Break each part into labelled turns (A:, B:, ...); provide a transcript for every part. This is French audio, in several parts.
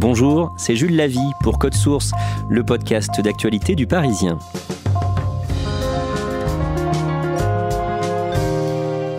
A: Bonjour, c'est Jules Lavie pour Code Source, le podcast d'actualité du Parisien.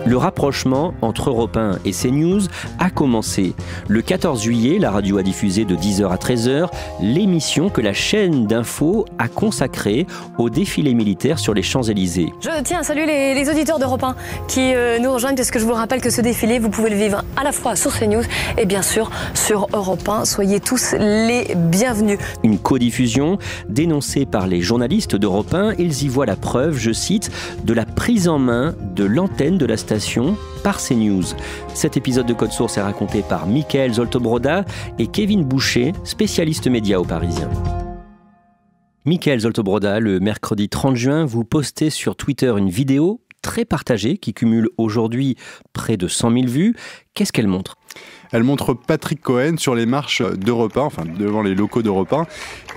A: Le rapprochement entre Europe 1 et CNews a commencé. Le 14 juillet, la radio a diffusé de 10h à 13h l'émission que la chaîne d'info a consacrée au défilé militaire sur les Champs-Élysées.
B: Je tiens à saluer les auditeurs d'Europe 1 qui nous rejoignent parce que je vous rappelle que ce défilé, vous pouvez le vivre à la fois sur CNews et bien sûr sur Europe 1. Soyez tous les bienvenus.
A: Une codiffusion dénoncée par les journalistes d'Europe 1. Ils y voient la preuve, je cite, de la prise en main de l'antenne de la station par CNews. Cet épisode de Code Source est raconté par Mickaël Zoltobroda et Kevin Boucher, spécialiste média au Parisien. Mickaël Zoltobroda, le mercredi 30 juin, vous postez sur Twitter une vidéo très partagée qui cumule aujourd'hui près de 100 000 vues. Qu'est-ce qu'elle montre ?
C: Elle montre Patrick Cohen sur les marches d'Europe 1, enfin devant les locaux d'Europe 1.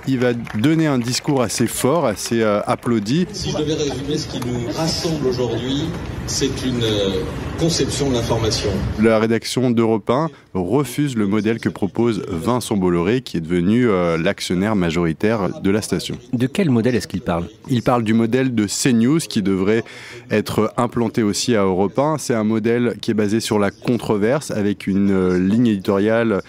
C: Il va donner un discours assez fort, assez applaudi.
D: Si je devais résumer ce qui nous rassemble aujourd'hui, c'est une conception de l'information.
C: La rédaction d'Europe 1 refuse le modèle que propose Vincent Bolloré, qui est devenu l'actionnaire majoritaire de la station.
A: De quel modèle est-ce qu'il parle ?
C: Il parle du modèle de CNews qui devrait être implanté aussi à Europe 1. C'est un modèle qui est basé sur la controverse, avec une ligne éditoriale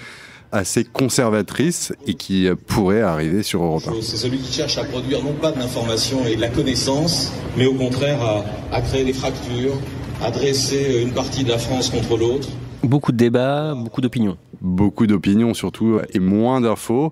C: assez conservatrice et qui pourrait arriver sur Europe 1.
D: C'est celui qui cherche à produire non pas de l'information et de la connaissance, mais au contraire à créer des fractures, à dresser une partie de la France contre l'autre.
A: Beaucoup de débats, beaucoup d'opinions.
C: Beaucoup d'opinions surtout et moins d'infos,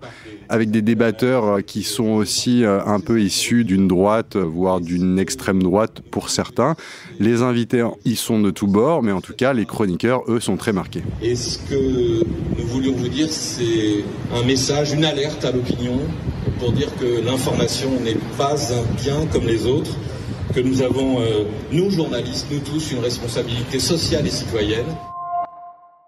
C: avec des débatteurs qui sont aussi un peu issus d'une droite, voire d'une extrême droite pour certains. Les invités y sont de tous bords, mais en tout cas les chroniqueurs, eux, sont très marqués.
D: Et ce que nous voulions vous dire, c'est un message, une alerte à l'opinion pour dire que l'information n'est pas un bien comme les autres, que nous avons, nous journalistes, nous tous, une responsabilité sociale et citoyenne.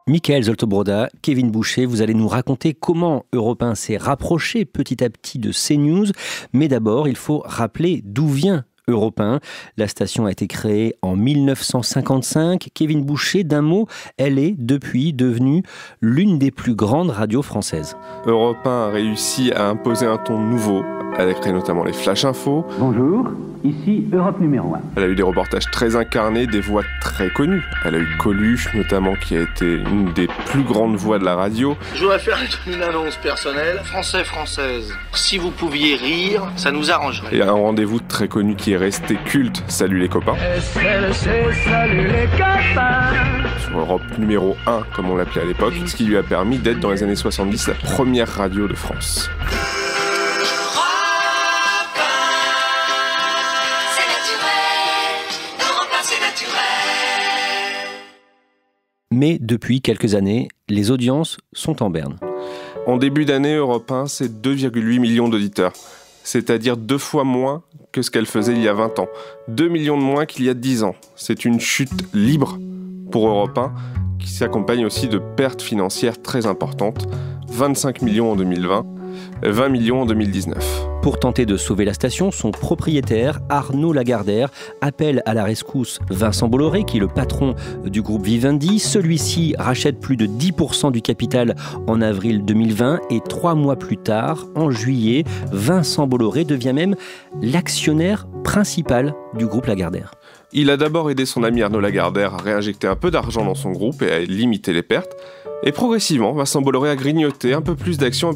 A: Mickaël Zoltobroda, Kevin Boucher, vous allez nous raconter comment Europe 1 s'est rapproché petit à petit de CNews. Mais d'abord, il faut rappeler d'où vient Europe 1. La station a été créée en 1955. Kevin Boucher, d'un mot, elle est depuis devenue l'une des plus grandes radios françaises.
E: Europe 1 a réussi à imposer un ton nouveau. Elle a créé notamment les Flash Info.
F: Bonjour, ici Europe numéro 1.
E: Elle a eu des reportages très incarnés, des voix très connues. Elle a eu Coluche, notamment, qui a été une des plus grandes voix de la radio.
G: Je voudrais faire une annonce personnelle. Français, française, si vous pouviez rire, ça nous arrangerait.
E: Et un rendez-vous très connu qui est resté culte, Salut les copains.
F: Salut les copains.
E: Sur Europe numéro 1, comme on l'appelait à l'époque, ce qui lui a permis d'être dans les années 70 la première radio de France.
A: Mais depuis quelques années, les audiences sont en berne.
E: En début d'année, Europe 1, c'est 2,8 millions d'auditeurs. C'est-à-dire 2 fois moins que ce qu'elle faisait il y a 20 ans. 2 millions de moins qu'il y a 10 ans. C'est une chute libre pour Europe 1 qui s'accompagne aussi de pertes financières très importantes. 25 millions en 2020, 20 millions en 2019.
A: Pour tenter de sauver la station, son propriétaire, Arnaud Lagardère, appelle à la rescousse Vincent Bolloré, qui est le patron du groupe Vivendi. Celui-ci rachète plus de 10% du capital en avril 2020 et 3 mois plus tard, en juillet, Vincent Bolloré devient même l'actionnaire principal du groupe Lagardère.
E: Il a d'abord aidé son ami Arnaud Lagardère à réinjecter un peu d'argent dans son groupe et à limiter les pertes. Et progressivement, Vincent Bolloré a grignoté un peu plus d'actions,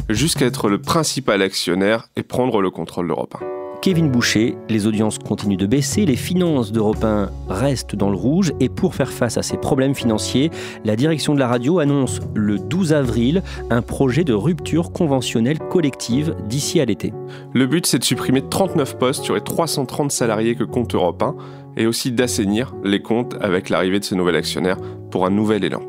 E: jusqu'à être le principal actionnaire et prendre le contrôle d'Europe 1.
A: Kevin Boucher, les audiences continuent de baisser, les finances d'Europe 1 restent dans le rouge et pour faire face à ces problèmes financiers, la direction de la radio annonce le 12 avril un projet de rupture conventionnelle collective d'ici à l'été.
E: Le but, c'est de supprimer 39 postes sur les 330 salariés que compte Europe 1 et aussi d'assainir les comptes avec l'arrivée de ce nouvel actionnaire pour un nouvel élan.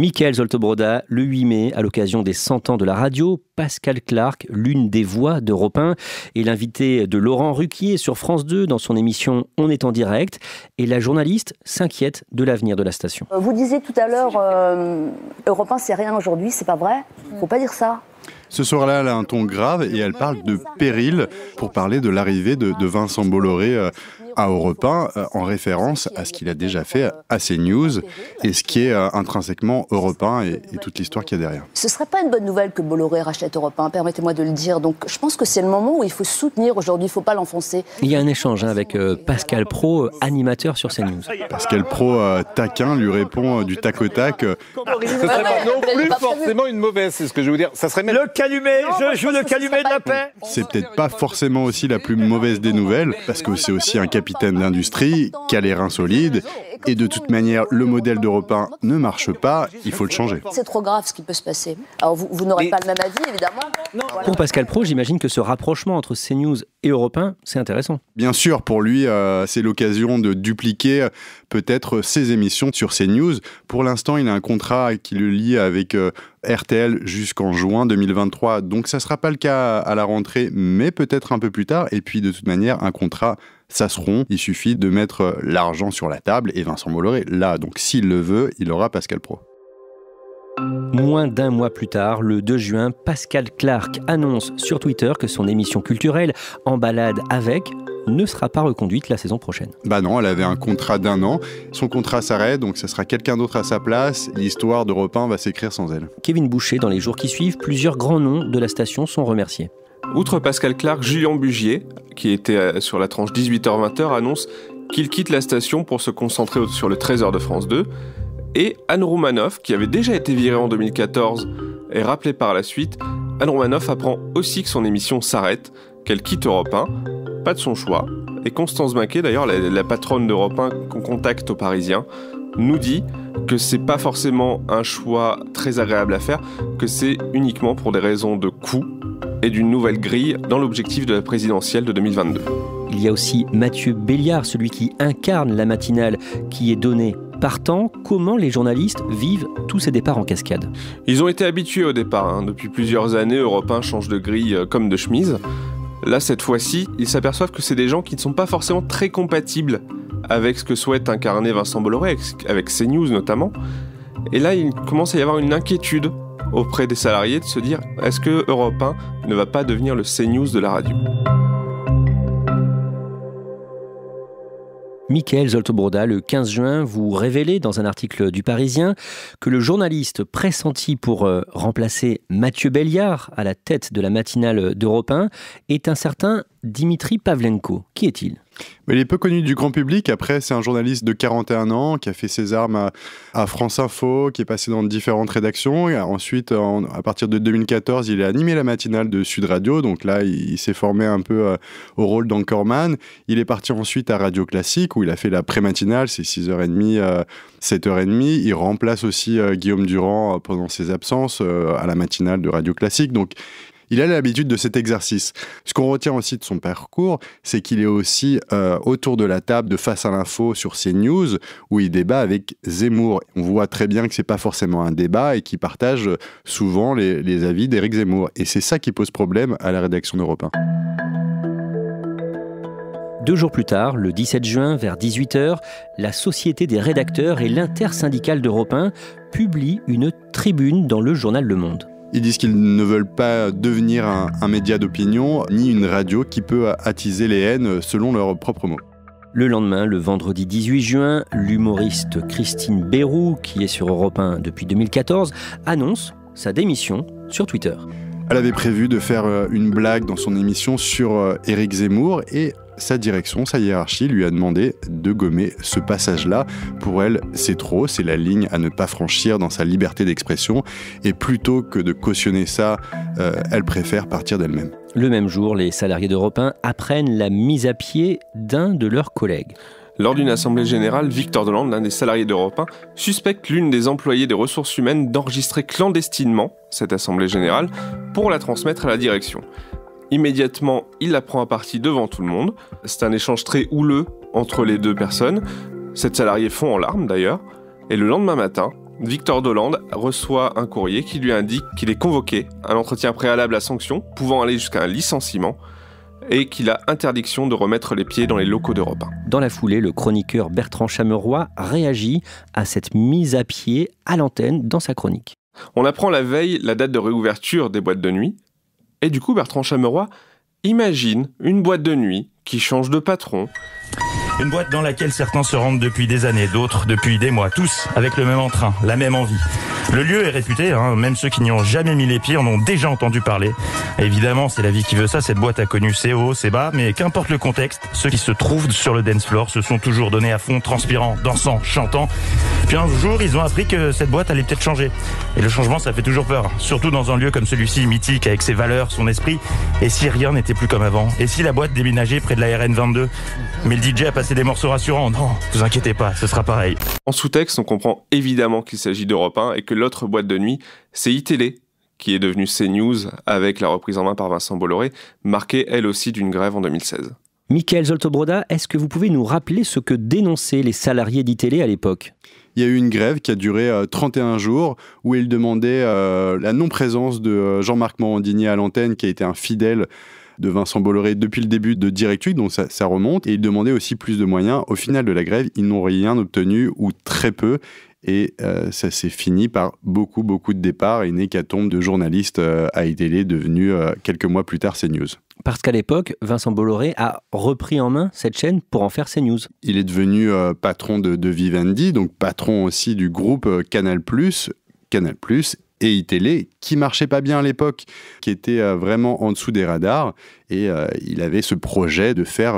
A: Mickaël Zoltobroda, le 8 mai, à l'occasion des 100 ans de la radio, Pascal Clark, l'une des voix d'Europe 1, est l'invité de Laurent Ruquier sur France 2 dans son émission On est en direct. Et la journaliste s'inquiète de l'avenir de la station.
H: Vous disiez tout à l'heure, Europe 1 c'est rien aujourd'hui, c'est pas vrai ? Faut pas dire ça.
C: Ce soir-là, elle a un ton grave et elle parle de péril pour parler de l'arrivée de Vincent Bolloré à Europe 1 en référence à ce qu'il a déjà fait à CNews et ce qui est intrinsèquement Europe 1 et toute l'histoire qu'il y a derrière.
H: Ce ne serait pas une bonne nouvelle que Bolloré rachète Europe 1, permettez-moi de le dire. Donc je pense que c'est le moment où il faut soutenir aujourd'hui, il ne faut pas l'enfoncer.
A: Il y a un échange avec Pascal Praud, animateur sur CNews.
C: Pascal Praud, taquin, lui répond du tac au tac.
I: Ce ne serait pas non plus forcément une mauvaise, c'est ce que je veux dire. Ça serait même...
J: Le calumet, je joue le calumet de la paix.
C: C'est peut-être pas forcément aussi la plus mauvaise des nouvelles, parce que c'est aussi un capitaine d'industrie qui a les reins solides, et de toute manière, le modèle d'Europe 1 ne marche pas, il faut le changer.
H: C'est trop grave ce qui peut se passer. Alors vous n'aurez pas le même avis, évidemment.
A: Voilà. Pour Pascal Praud, j'imagine que ce rapprochement entre CNews et Europe 1, c'est intéressant.
C: Bien sûr, pour lui, c'est l'occasion de dupliquer peut-être ses émissions sur CNews. Pour l'instant, il a un contrat qui le lie avec RTL jusqu'en juin 2023, donc ça ne sera pas le cas à la rentrée, mais peut-être un peu plus tard. Et puis de toute manière, un contrat, ça se rompt. Il suffit de mettre l'argent sur la table et Vincent Bolloré, là, donc s'il le veut, il aura Pascal Praud.
A: Moins d'un mois plus tard, le 2 juin, Pascal Clark annonce sur Twitter que son émission culturelle En balade avec ne sera pas reconduite la saison prochaine.
C: Bah non, elle avait un contrat d'1 an. Son contrat s'arrête, donc ça sera quelqu'un d'autre à sa place. L'histoire d'Europe 1 va s'écrire sans elle.
A: Kevin Boucher, dans les jours qui suivent, plusieurs grands noms de la station sont remerciés.
E: Outre Pascal Clark, Julien Bugier, qui était sur la tranche 18h-20h, annonce qu'il quitte la station pour se concentrer sur le Trésor de France 2. Et Anne Roumanoff, qui avait déjà été virée en 2014 et rappelée par la suite, Anne Roumanoff apprend aussi que son émission s'arrête, qu'elle quitte Europe 1, pas de son choix. Et Constance Maquet, d'ailleurs, la patronne d'Europe 1 qu'on contacte aux Parisiens, nous dit que c'est pas forcément un choix très agréable à faire, que c'est uniquement pour des raisons de coût et d'une nouvelle grille dans l'objectif de la présidentielle de 2022.
A: Il y a aussi Mathieu Béliard, celui qui incarne la matinale qui est donnée. Partant, comment les journalistes vivent tous ces départs en cascade?
E: Ils ont été habitués au départ. Depuis plusieurs années, Europe 1 change de grille comme de chemise. Là, cette fois-ci, ils s'aperçoivent que c'est des gens qui ne sont pas forcément très compatibles avec ce que souhaite incarner Vincent Bolloré, avec CNews notamment. Et là, il commence à y avoir une inquiétude auprès des salariés de se dire « Est-ce que Europe 1 ne va pas devenir le CNews de la radio ?»
A: Mickaël Zoltobroda, le 15 juin, vous révélez dans un article du Parisien que le journaliste pressenti pour remplacer Mathieu Béliard à la tête de la matinale d'Europe 1 est un certain Dimitri Pavlenko. Qui est-il ?
C: Il est peu connu du grand public. Après, c'est un journaliste de 41 ans qui a fait ses armes à France Info, qui est passé dans différentes rédactions. Et ensuite, à partir de 2014, il a animé la matinale de Sud Radio. Donc là, il s'est formé un peu au rôle d'anchorman. Il est parti ensuite à Radio Classique, où il a fait la pré-matinale, c'est 6h30, 7h30. Il remplace aussi Guillaume Durand pendant ses absences à la matinale de Radio Classique. Donc, il a l'habitude de cet exercice. Ce qu'on retient aussi de son parcours, c'est qu'il est aussi autour de la table de Face à l'info sur CNews, où il débat avec Zemmour. On voit très bien que c'est pas forcément un débat et qu'il partage souvent les avis d'Éric Zemmour. Et c'est ça qui pose problème à la rédaction d'Europe 1.
A: 2 jours plus tard, le 17 juin, vers 18h, la Société des rédacteurs et l'Intersyndicale d'Europe 1 publient une tribune dans le journal Le Monde.
C: Ils disent qu'ils ne veulent pas devenir un média d'opinion, ni une radio qui peut attiser les haines selon leurs propres mots.
A: Le lendemain, le vendredi 18 juin, l'humoriste Christine Béroux, qui est sur Europe 1 depuis 2014, annonce sa démission sur Twitter.
C: Elle avait prévu de faire une blague dans son émission sur Éric Zemmour et sa direction, sa hiérarchie lui a demandé de gommer ce passage-là. Pour elle, c'est trop, c'est la ligne à ne pas franchir dans sa liberté d'expression. Et plutôt que de cautionner ça, elle préfère partir d'elle-même.
A: Le même jour, les salariés d'Europe 1 apprennent la mise à pied d'un de leurs collègues.
E: Lors d'une assemblée générale, Victor Delande, l'un des salariés d'Europe 1, suspecte l'une des employées des ressources humaines d'enregistrer clandestinement cette assemblée générale pour la transmettre à la direction. Immédiatement, il la prend à partie devant tout le monde. C'est un échange très houleux entre les deux personnes. Cette salariée fond en larmes d'ailleurs. Et le lendemain matin, Victor Delande reçoit un courrier qui lui indique qu'il est convoqué à un entretien préalable à sanction, pouvant aller jusqu'à un licenciement, et qu'il a interdiction de remettre les pieds dans les locaux d'Europe 1.
A: Dans la foulée, le chroniqueur Bertrand Chameroy réagit à cette mise à pied à l'antenne dans sa chronique.
E: On apprend la veille la date de réouverture des boîtes de nuit. Et du coup, Bertrand Chameroy imagine une boîte de nuit qui change de patron.
K: Une boîte dans laquelle certains se rendent depuis des années, d'autres depuis des mois, tous avec le même entrain, la même envie. Le lieu est réputé, même ceux qui n'y ont jamais mis les pieds en ont déjà entendu parler. Évidemment, c'est la vie qui veut ça, cette boîte a connu ses hauts, ses bas, mais qu'importe le contexte, ceux qui se trouvent sur le dance floor se sont toujours donnés à fond, transpirant, dansant, chantant. Puis un jour, ils ont appris que cette boîte allait peut-être changer. Et le changement, ça fait toujours peur, surtout dans un lieu comme celui-ci, mythique, avec ses valeurs, son esprit. Et si rien n'était plus comme avant? Et si la boîte déménageait près de la RN 22? Mais le DJ a passé des morceaux rassurants. Non, vous inquiétez pas, ce sera pareil.
E: En sous-texte, on comprend évidemment qu'il s'agit d'Europe 1 et que l'autre boîte de nuit, c'est iTélé, qui est devenue CNews avec la reprise en main par Vincent Bolloré, marquée elle aussi d'une grève en 2016.
A: Mickaël Zolto-Broda, est-ce que vous pouvez nous rappeler ce que dénonçaient les salariés d'iTélé à l'époque ?
C: Il y a eu une grève qui a duré 31 jours où ils demandaient la non-présence de Jean-Marc Morandini à l'antenne, qui a été un fidèle de Vincent Bolloré depuis le début de Direct Week, donc ça remonte. Et ils demandaient aussi plus de moyens. Au final de la grève, ils n'ont rien obtenu ou très peu. Et ça s'est fini par beaucoup de départs et une hécatombe de journalistes à iTélé devenus quelques mois plus tard CNews.
A: Parce qu'à l'époque, Vincent Bolloré a repris en main cette chaîne pour en faire CNews.
C: Il est devenu patron de Vivendi, donc patron aussi du groupe Canal+, et iTélé, qui marchait pas bien à l'époque, qui était vraiment en dessous des radars. Et il avait ce projet de faire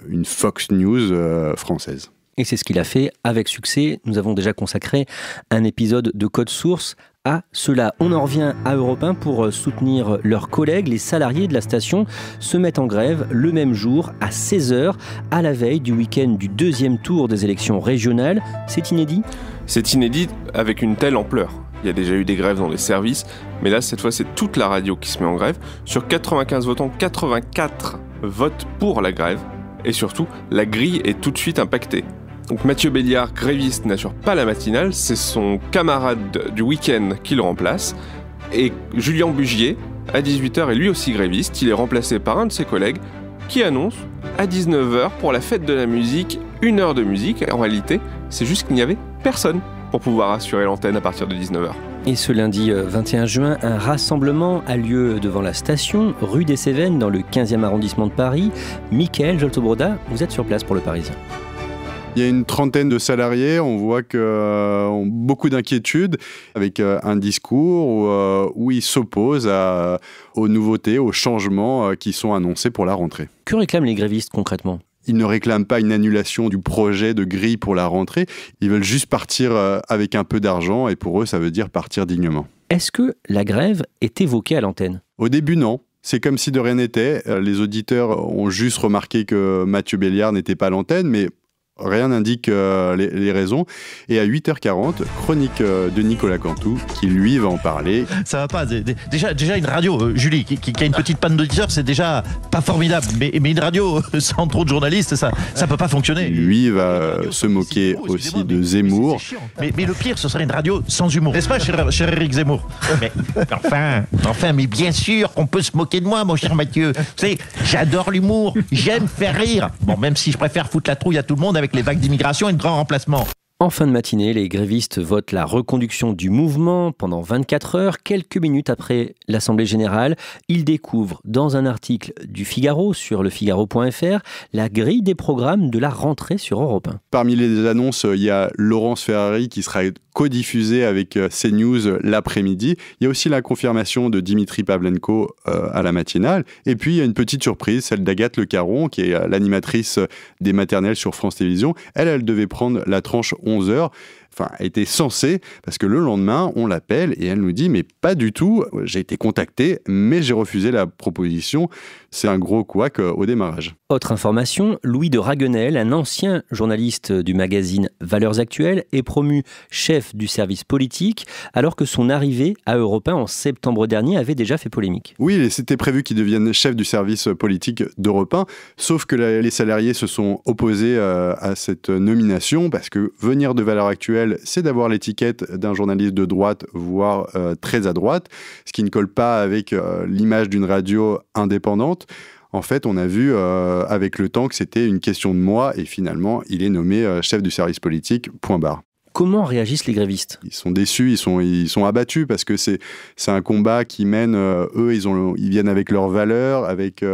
C: une Fox News française.
A: Et c'est ce qu'il a fait avec succès. Nous avons déjà consacré un épisode de Code Source à cela. On en revient à Europe 1 pour soutenir leurs collègues. Les salariés de la station se mettent en grève le même jour à 16h, à la veille du week-end du deuxième tour des élections régionales. C'est inédit ?
E: C'est inédit avec une telle ampleur. Il y a déjà eu des grèves dans les services, mais là, cette fois, c'est toute la radio qui se met en grève. Sur 95 votants, 84 votent pour la grève. Et surtout, la grille est tout de suite impactée. Donc Mathieu Béliard, gréviste, n'assure pas la matinale, c'est son camarade du week-end qui le remplace. Et Julien Bugier, à 18h, est lui aussi gréviste. Il est remplacé par un de ses collègues qui annonce à 19h pour la fête de la musique, 1 heure de musique. Et en réalité, c'est juste qu'il n'y avait personne pour pouvoir assurer l'antenne à partir de 19h.
A: Et ce lundi 21 juin, un rassemblement a lieu devant la station, rue des Cévennes, dans le 15e arrondissement de Paris. Mickaël Zolto-Broda, vous êtes sur place pour Le Parisien.
C: Il y a une trentaine de salariés, on voit qu'ils ont beaucoup d'inquiétudes, avec un discours où ils s'opposent aux nouveautés, aux changements qui sont annoncés pour la rentrée.
A: Que réclament les grévistes concrètement ?
C: Ils ne réclament pas une annulation du projet de grille pour la rentrée, ils veulent juste partir avec un peu d'argent, et pour eux, ça veut dire partir dignement.
A: Est-ce que la grève est évoquée à l'antenne ?
C: Au début, non. C'est comme si de rien n'était. Les auditeurs ont juste remarqué que Mathieu Béliard n'était pas à l'antenne, mais rien n'indique les raisons. Et à 8h40, chronique de Nicolas Cantou, qui lui va en parler.
L: Ça va pas. Déjà une radio, Julie, qui a une petite panne d'auditeurs, c'est déjà pas formidable. Mais une radio sans trop de journalistes, ça peut pas fonctionner.
C: Lui va se moquer aussi de Zemmour.
L: Mais le pire, ce serait une radio sans humour. N'est-ce pas, cher Éric Zemmour? Mais enfin, mais bien sûr qu'on peut se moquer de moi, mon cher Mathieu. Vous savez, j'adore l'humour, j'aime faire rire. Bon, même si je préfère foutre la trouille à tout le monde avec les vagues d'immigration et de grands remplacements.
A: En fin de matinée, les grévistes votent la reconduction du mouvement pendant 24 heures. Quelques minutes après l'Assemblée générale, ils découvrent dans un article du Figaro sur lefigaro.fr la grille des programmes de la rentrée sur Europe 1.
C: Parmi les annonces, il y a Laurence Ferrari qui sera codiffusée avec CNews l'après-midi. Il y a aussi la confirmation de Dimitri Pavlenko à la matinale. Et puis, il y a une petite surprise, celle d'Agathe Le Caron, qui est l'animatrice des maternelles sur France Télévisions. Elle devait prendre la tranche 11h. Enfin, elle était censée, parce que le lendemain, on l'appelle et elle nous dit « mais pas du tout, j'ai été contacté, mais j'ai refusé la proposition ». C'est un gros couac au démarrage.
A: Autre information, Louis de Raguenel, un ancien journaliste du magazine Valeurs Actuelles, est promu chef du service politique, alors que son arrivée à Europe 1 en septembre dernier avait déjà fait polémique.
C: Oui, c'était prévu qu'il devienne chef du service politique d'Europe 1, sauf que les salariés se sont opposés à cette nomination, parce que venir de Valeurs Actuelles, c'est d'avoir l'étiquette d'un journaliste de droite, voire très à droite, ce qui ne colle pas avec l'image d'une radio indépendante. En fait, on a vu avec le temps que c'était une question de moi et finalement, il est nommé chef du service politique, point barre.
A: Comment réagissent les grévistes ?
C: Ils sont déçus, ils sont abattus parce que c'est un combat qui mène, eux, ils viennent avec leurs valeurs, avec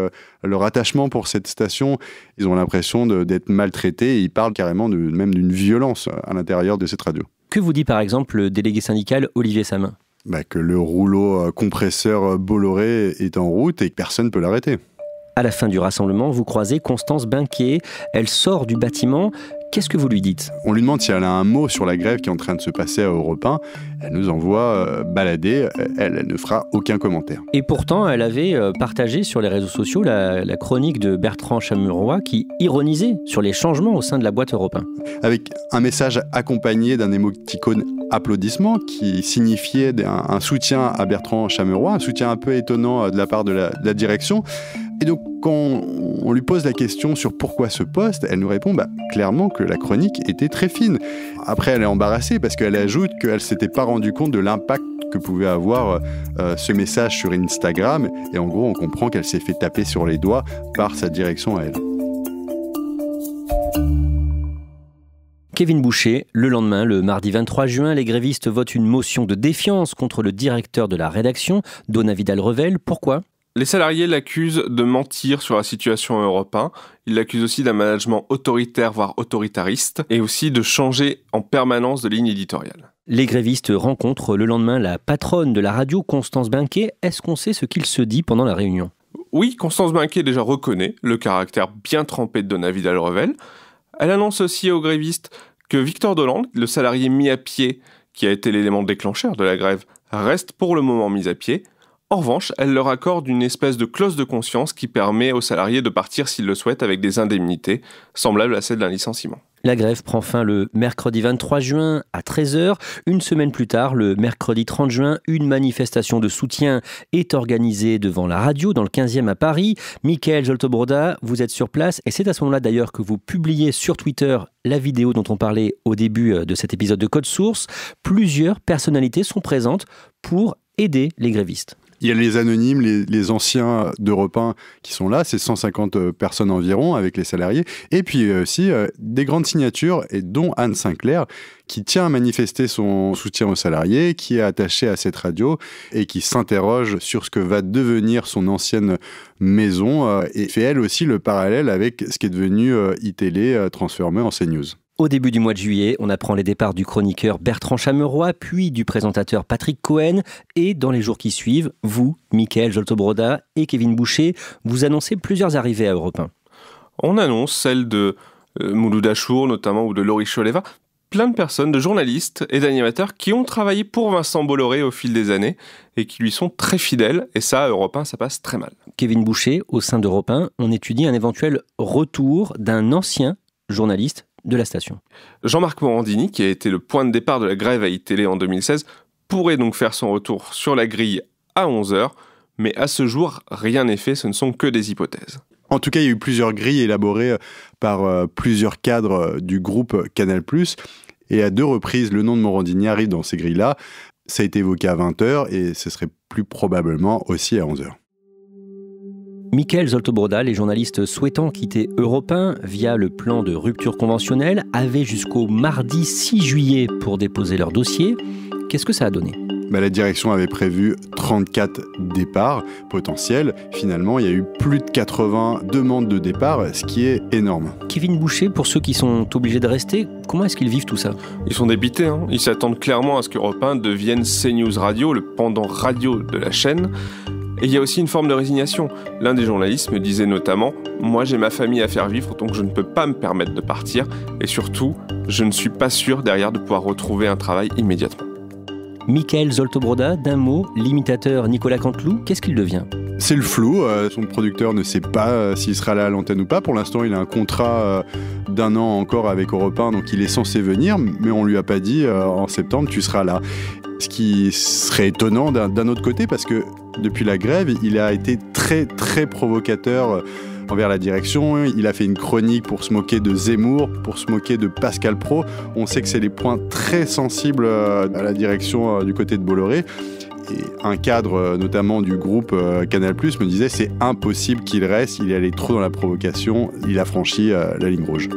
C: leur attachement pour cette station. Ils ont l'impression d'être maltraités et ils parlent carrément même d'une violence à l'intérieur de cette radio.
A: Que vous dit par exemple le délégué syndical Olivier Samin ?
C: Que le rouleau compresseur Bolloré est en route et que personne ne peut l'arrêter.
A: À la fin du rassemblement, vous croisez Constance Binquet. Elle sort du bâtiment. Qu'est-ce que vous lui dites ?
C: On lui demande si elle a un mot sur la grève qui est en train de se passer à Europe 1. Elle nous envoie balader. Elle ne fera aucun commentaire.
A: Et pourtant, elle avait partagé sur les réseaux sociaux la chronique de Bertrand Chameroy qui ironisait sur les changements au sein de la boîte Europe 1.
C: Avec un message accompagné d'un émoticône applaudissement qui signifiait un soutien à Bertrand Chameroy, un soutien un peu étonnant de la part de la direction. Et donc, quand on lui pose la question sur pourquoi ce poste, elle nous répond clairement que la chronique était très fine. Après, elle est embarrassée parce qu'elle ajoute qu'elle ne s'était pas rendu compte de l'impact que pouvait avoir ce message sur Instagram. Et en gros, on comprend qu'elle s'est fait taper sur les doigts par sa direction à elle.
A: Kevin Boucher, le lendemain, le mardi 23 juin, les grévistes votent une motion de défiance contre le directeur de la rédaction, Donat Vidal-Revel. Pourquoi ?
E: Les salariés l'accusent de mentir sur la situation à Europe 1. Ils l'accusent aussi d'un management autoritaire, voire autoritariste, et aussi de changer en permanence de ligne éditoriale.
A: Les grévistes rencontrent le lendemain la patronne de la radio, Constance Binquet. Est-ce qu'on sait ce qu'il se dit pendant la réunion ?
E: Oui, Constance Binquet déjà reconnaît le caractère bien trempé de Donat Vidal-Revel. Elle annonce aussi aux grévistes que Victor Dolande, le salarié mis à pied, qui a été l'élément déclencheur de la grève, reste pour le moment mis à pied. En revanche, elle leur accorde une espèce de clause de conscience qui permet aux salariés de partir s'ils le souhaitent avec des indemnités, semblables à celles d'un licenciement.
A: La grève prend fin le mercredi 23 juin à 13h. Une semaine plus tard, le mercredi 30 juin, une manifestation de soutien est organisée devant la radio dans le 15e à Paris. Mickaël Zolto-Broda, vous êtes sur place et c'est à ce moment-là d'ailleurs que vous publiez sur Twitter la vidéo dont on parlait au début de cet épisode de Code Source. Plusieurs personnalités sont présentes pour aider les grévistes.
C: Il y a les anonymes, les anciens d'Europe 1 qui sont là, c'est 150 personnes environ avec les salariés. Et puis aussi des grandes signatures, et dont Anne Sinclair, qui tient à manifester son soutien aux salariés, qui est attachée à cette radio et qui s'interroge sur ce que va devenir son ancienne maison et fait elle aussi le parallèle avec ce qui est devenu iTélé transformé en CNews.
A: Au début du mois de juillet, on apprend les départs du chroniqueur Bertrand Chameroy, puis du présentateur Patrick Cohen. Et dans les jours qui suivent, vous, Mickaël Zolto-Broda et Kevin Boucher, vous annoncez plusieurs arrivées à Europe 1.
E: On annonce celle de Mouloud Achour notamment, ou de Laurie Choleva. Plein de personnes, de journalistes et d'animateurs qui ont travaillé pour Vincent Bolloré au fil des années et qui lui sont très fidèles. Et ça, à Europe 1, ça passe très mal.
A: Kevin Boucher, au sein d'Europe 1, on étudie un éventuel retour d'un ancien journaliste de la station.
E: Jean-Marc Morandini, qui a été le point de départ de la grève à iTélé en 2016, pourrait donc faire son retour sur la grille à 11h, mais à ce jour, rien n'est fait, ce ne sont que des hypothèses.
C: En tout cas, il y a eu plusieurs grilles élaborées par plusieurs cadres du groupe Canal+, et à 2 reprises, le nom de Morandini arrive dans ces grilles-là. Ça a été évoqué à 20h, et ce serait plus probablement aussi à 11h.
A: Mickaël Zolto-Broda, les journalistes souhaitant quitter Europe 1 via le plan de rupture conventionnelle, avaient jusqu'au mardi 6 juillet pour déposer leur dossier. Qu'est-ce que ça a donné ?
C: La direction avait prévu 34 départs potentiels. Finalement, il y a eu plus de 80 demandes de départ, ce qui est énorme.
A: Kevin Boucher, pour ceux qui sont obligés de rester, comment est-ce qu'ils vivent tout ça ?
E: Ils sont débités, hein. Ils s'attendent clairement à ce qu'Europe 1 devienne CNews Radio, le pendant radio de la chaîne. Et il y a aussi une forme de résignation. L'un des journalistes me disait notamment « Moi, j'ai ma famille à faire vivre, donc je ne peux pas me permettre de partir. Et surtout, je ne suis pas sûr derrière de pouvoir retrouver un travail immédiatement. »
A: Mickaël Zolto-Broda, d'un mot, l'imitateur Nicolas Canteloup, qu'est-ce qu'il devient ?
C: C'est le flou. Son producteur ne sait pas s'il sera là à l'antenne ou pas. Pour l'instant, il a un contrat d'1 an encore avec Europe 1, donc il est censé venir, mais on lui a pas dit en septembre, tu seras là. Ce qui serait étonnant d'un autre côté, parce que depuis la grève, il a été très très provocateur envers la direction. Il a fait une chronique pour se moquer de Zemmour, pour se moquer de Pascal Praud. On sait que c'est des points très sensibles à la direction du côté de Bolloré. Et un cadre, notamment du groupe Canal+, me disait c'est impossible qu'il reste, il est allé trop dans la provocation, il a franchi la ligne rouge.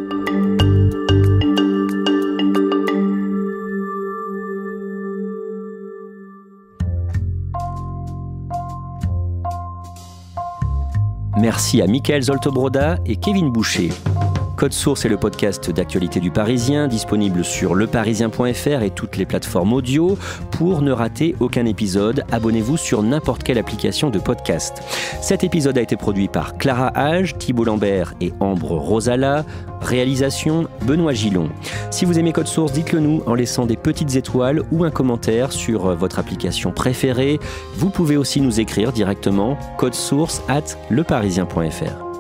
A: Merci à Mickaël Zoltobroda et Kevin Boucher. Code Source est le podcast d'actualité du Parisien, disponible sur leparisien.fr et toutes les plateformes audio. Pour ne rater aucun épisode, abonnez-vous sur n'importe quelle application de podcast. Cet épisode a été produit par Clara Hage, Thibault Lambert et Ambre Rosala. Réalisation, Benoît Gillon. Si vous aimez Code Source, dites-le nous en laissant des petites étoiles ou un commentaire sur votre application préférée. Vous pouvez aussi nous écrire directement codesource@leparisien.fr.